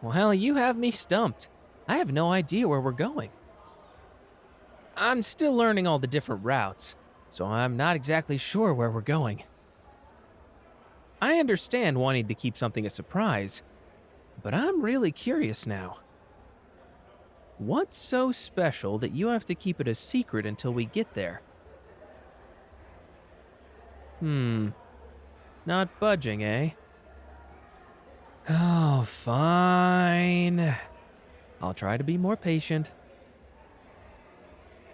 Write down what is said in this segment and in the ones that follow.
Well, you have me stumped. I have no idea where we're going. I'm still learning all the different routes, so I'm not exactly sure where we're going. I understand wanting to keep something a surprise, but I'm really curious now. What's so special that you have to keep it a secret until we get there? Not budging, eh? Oh, fine. I'll try to be more patient.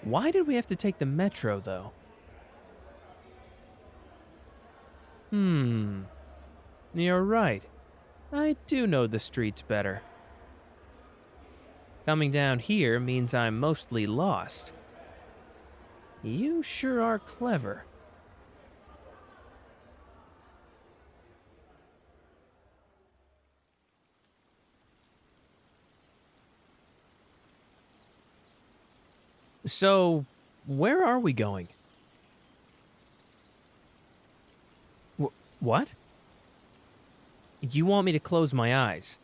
Why did we have to take the metro, though? You're right. I do know the streets better. Coming down here means I'm mostly lost. You sure are clever. So, where are we going? What? You want me to close my eyes?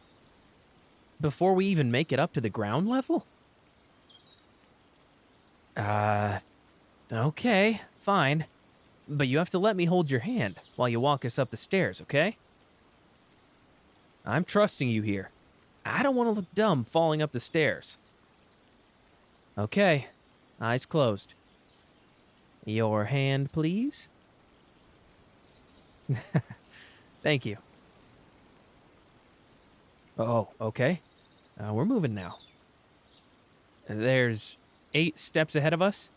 Before we even make it up to the ground level? Okay, fine. But you have to let me hold your hand while you walk us up the stairs, okay? I'm trusting you here. I don't want to look dumb falling up the stairs. Okay, eyes closed. Your hand, please. Thank you. Oh, okay. We're moving now. There's 8 steps ahead of us.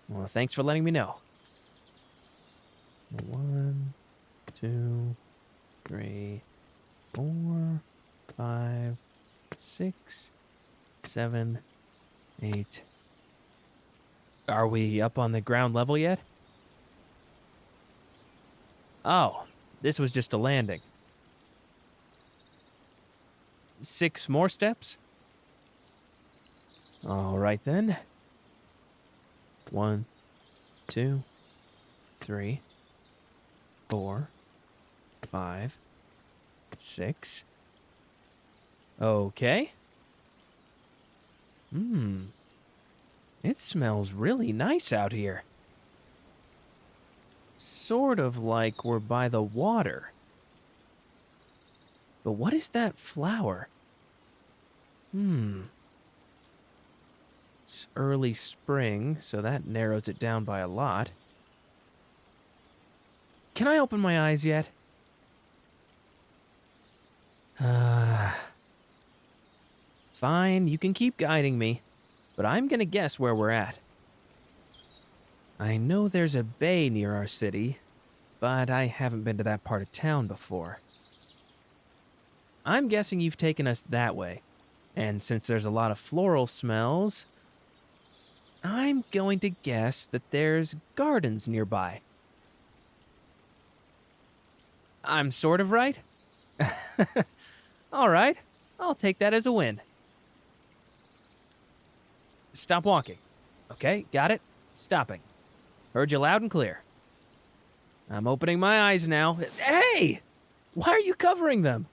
Well, thanks for letting me know. 1, 2, 3, 4, 5, 6, 7, 8. Are we up on the ground level yet? Oh, this was just a landing. 6 more steps? All right then. 1, 2, 3, 4, 5, 6. Okay. It smells really nice out here. Sort of like we're by the water. But what is that flower? It's early spring, so that narrows it down by a lot. Can I open my eyes yet? Fine, you can keep guiding me, but I'm gonna guess where we're at. I know there's a bay near our city, but I haven't been to that part of town before. I'm guessing you've taken us that way, and since there's a lot of floral smells, I'm going to guess that there's gardens nearby. I'm sort of right? All right, I'll take that as a win. Stop walking. Okay, got it? Stopping. Heard you loud and clear. I'm opening my eyes now. Hey! Why are you covering them?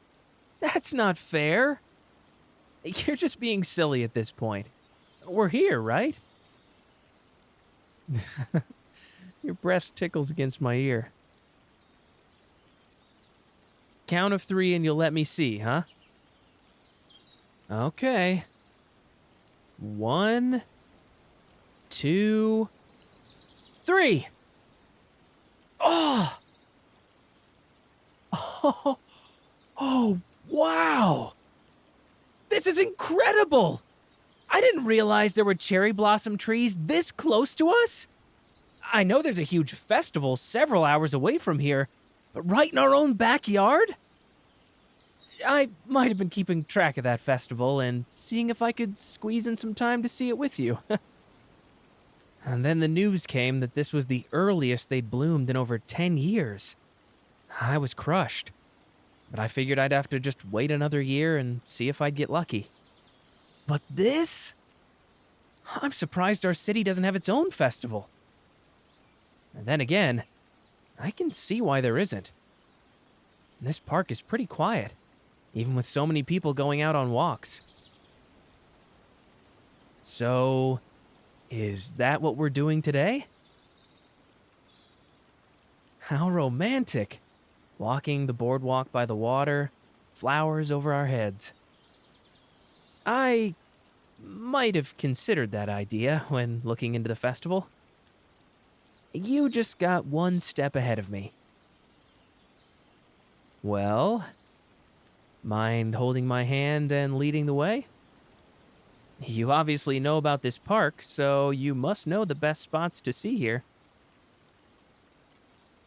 That's not fair. You're just being silly at this point. We're here, right? Your breath tickles against my ear. Count of 3 and you'll let me see, huh? Okay. 1, 2, 3. Oh! Oh, wow! This is incredible! I didn't realize there were cherry blossom trees this close to us. I know there's a huge festival several hours away from here, but right in our own backyard? I might have been keeping track of that festival and seeing if I could squeeze in some time to see it with you. And then the news came that this was the earliest they'd bloomed in over 10 years. I was crushed, but I figured I'd have to just wait another year and see if I'd get lucky. But this? I'm surprised our city doesn't have its own festival. And then again, I can see why there isn't. This park is pretty quiet, even with so many people going out on walks. So, is that what we're doing today? How romantic! Walking the boardwalk by the water, flowers over our heads. I might have considered that idea when looking into the festival. You just got one step ahead of me. Well, mind holding my hand and leading the way? You obviously know about this park, so you must know the best spots to see here.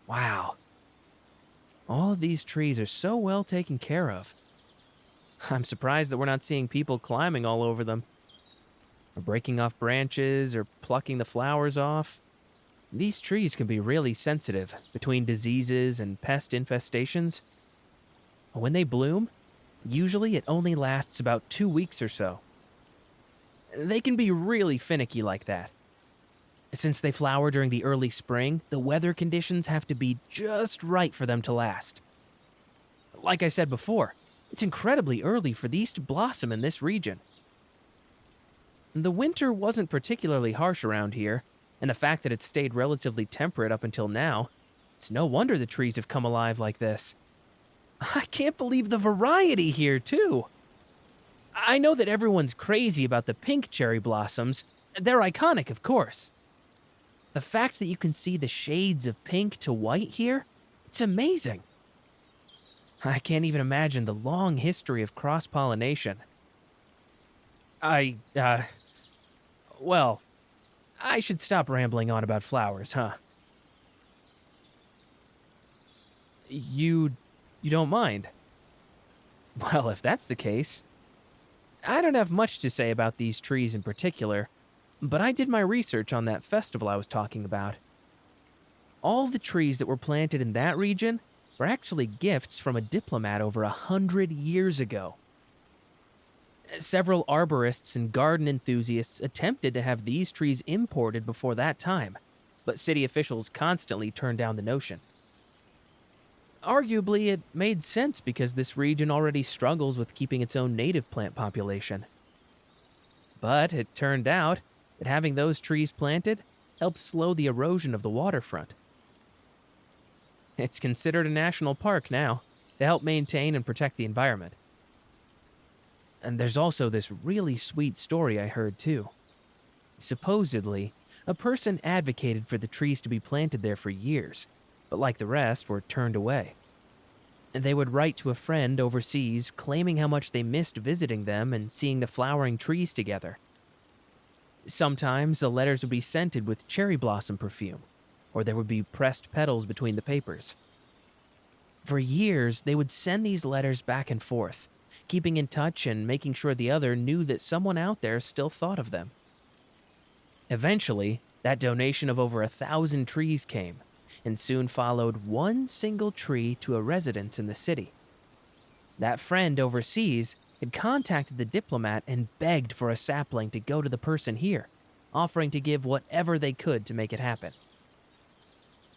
Wow. All of these trees are so well taken care of. I'm surprised that we're not seeing people climbing all over them, or breaking off branches, or plucking the flowers off. These trees can be really sensitive between diseases and pest infestations. When they bloom, usually it only lasts about 2 weeks or so. They can be really finicky like that. Since they flower during the early spring, the weather conditions have to be just right for them to last. Like I said before, it's incredibly early for these to blossom in this region. The winter wasn't particularly harsh around here, and the fact that it's stayed relatively temperate up until now, it's no wonder the trees have come alive like this. I can't believe the variety here, too. I know that everyone's crazy about the pink cherry blossoms. They're iconic, of course. The fact that you can see the shades of pink to white here, it's amazing. I can't even imagine the long history of cross-pollination. Well, I should stop rambling on about flowers, huh? You don't mind? Well, if that's the case, I don't have much to say about these trees in particular, but I did my research on that festival I was talking about. All the trees that were planted in that region were actually gifts from a diplomat over 100 years ago. Several arborists and garden enthusiasts attempted to have these trees imported before that time, but city officials constantly turned down the notion. Arguably, it made sense because this region already struggles with keeping its own native plant population. But it turned out that having those trees planted helped slow the erosion of the waterfront. It's considered a national park now to help maintain and protect the environment. And there's also this really sweet story I heard too. Supposedly, a person advocated for the trees to be planted there for years, but like the rest, were turned away. And they would write to a friend overseas claiming how much they missed visiting them and seeing the flowering trees together. Sometimes the letters would be scented with cherry blossom perfume, or there would be pressed petals between the papers. For years, they would send these letters back and forth, keeping in touch and making sure the other knew that someone out there still thought of them. Eventually, that donation of over 1,000 trees came, and soon followed one single tree to a residence in the city. That friend overseas had contacted the diplomat and begged for a sapling to go to the person here, offering to give whatever they could to make it happen.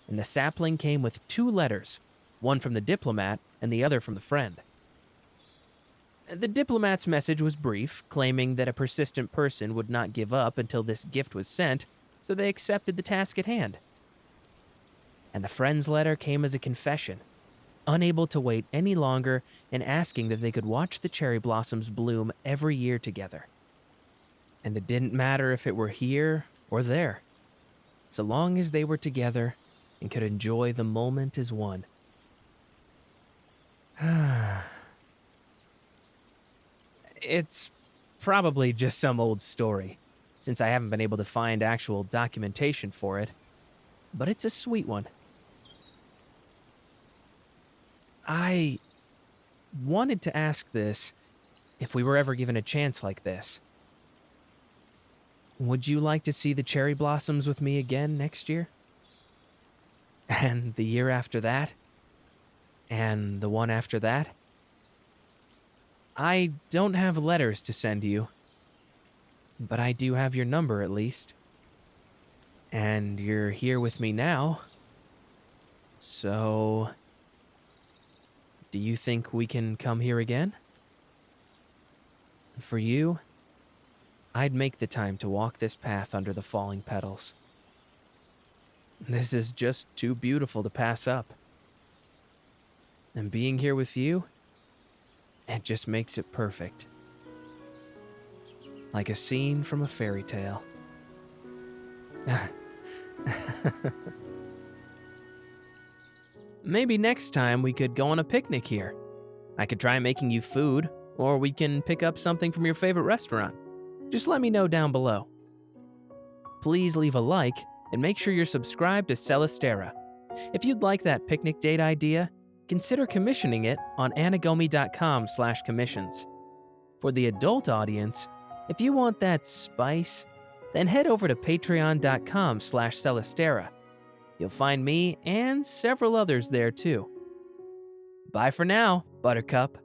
And the sapling came with 2 letters, one from the diplomat and the other from the friend. The diplomat's message was brief, claiming that a persistent person would not give up until this gift was sent, so they accepted the task at hand. And the friend's letter came as a confession, unable to wait any longer and asking that they could watch the cherry blossoms bloom every year together. And it didn't matter if it were here or there, so long as they were together and could enjoy the moment as one. It's probably just some old story, since I haven't been able to find actual documentation for it, but it's a sweet one. I wanted to ask this if we were ever given a chance like this. Would you like to see the cherry blossoms with me again next year? And the year after that? And the one after that? I don't have letters to send you, but I do have your number at least. And you're here with me now. So, do you think we can come here again? For you, I'd make the time to walk this path under the falling petals. This is just too beautiful to pass up. And being here with you, it just makes it perfect. Like a scene from a fairy tale. Maybe next time we could go on a picnic here. I could try making you food, or we can pick up something from your favorite restaurant. Just let me know down below. Please leave a like and make sure you're subscribed to Celesterra. If you'd like that picnic date idea, consider commissioning it on anagami.com/commissions. For the adult audience, if you want that spice, then head over to patreon.com/Celesterra. You'll find me and several others there too. Bye for now, Buttercup.